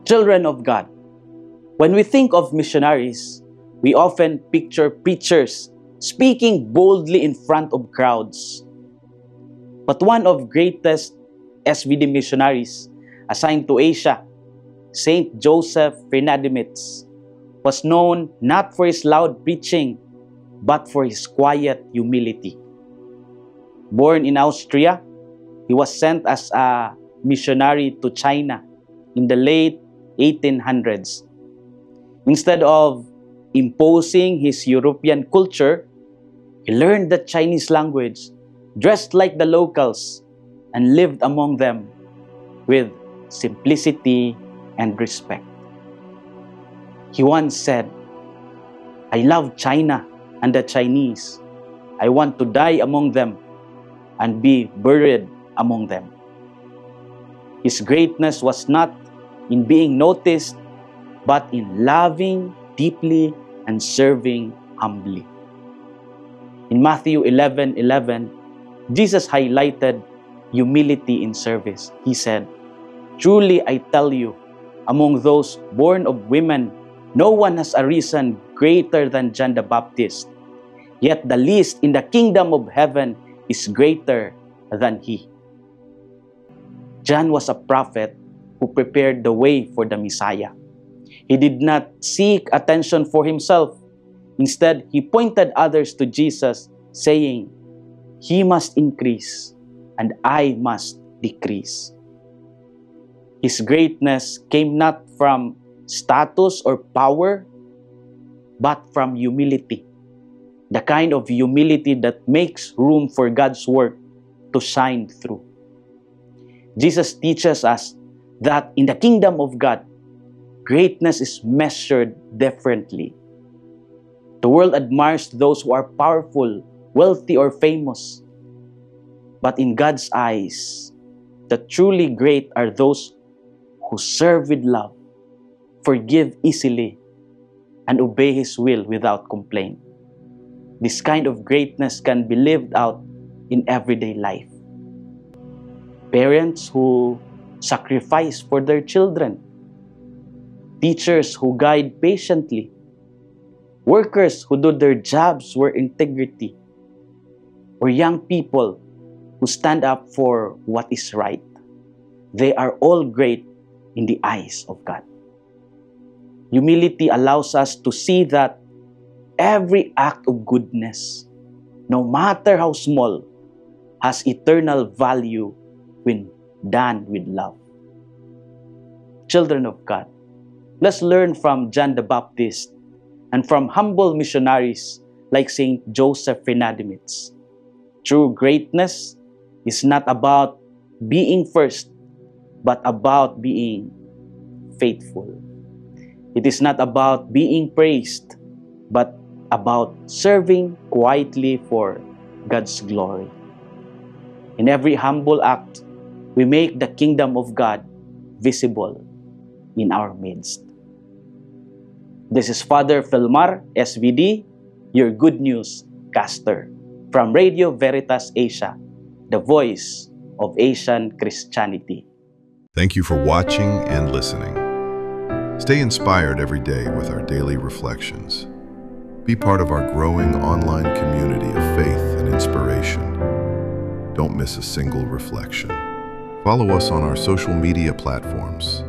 Children of God, when we think of missionaries, we often picture preachers speaking boldly in front of crowds. But one of greatest SVD missionaries assigned to Asia, Saint Joseph Freinademetz, was known not for his loud preaching, but for his quiet humility. Born in Austria, he was sent as a missionary to China in the late 1800s. Instead of imposing his European culture, he learned the Chinese language, dressed like the locals, and lived among them with simplicity and respect. He once said, "I love China and the Chinese. I want to die among them and be buried among them." His greatness was not in being noticed, but in loving deeply and serving humbly. In Matthew 11:11, Jesus highlighted humility in service. He said, "Truly I tell you, among those born of women, no one has arisen greater than John the Baptist. Yet the least in the kingdom of heaven is greater than he." John was a prophet who prepared the way for the Messiah. He did not seek attention for himself. Instead, he pointed others to Jesus, saying, "He must increase, and I must decrease." His greatness came not from status or power, but from humility. The kind of humility that makes room for God's work to shine through. Jesus teaches us that in the kingdom of God, greatness is measured differently. The world admires those who are powerful, wealthy, or famous. But in God's eyes, the truly great are those who serve with love, forgive easily, and obey His will without complaint. This kind of greatness can be lived out in everyday life. Parents who sacrifice for their children, teachers who guide patiently, workers who do their jobs with integrity, or young people who stand up for what is right. They are all great in the eyes of God. Humility allows us to see that every act of goodness, no matter how small, has eternal value when done with love. Children of God, let's learn from John the Baptist and from humble missionaries like Saint Joseph Freinademetz. True greatness is not about being first, but about being faithful. It is not about being praised, but about serving quietly for God's glory. In every humble act, we make the kingdom of God visible in our midst. This is Father Felmar, SVD, your Good News caster, from Radio Veritas Asia, the voice of Asian Christianity. Thank you for watching and listening. Stay inspired every day with our daily reflections. Be part of our growing online community of faith and inspiration. Don't miss a single reflection. Follow us on our social media platforms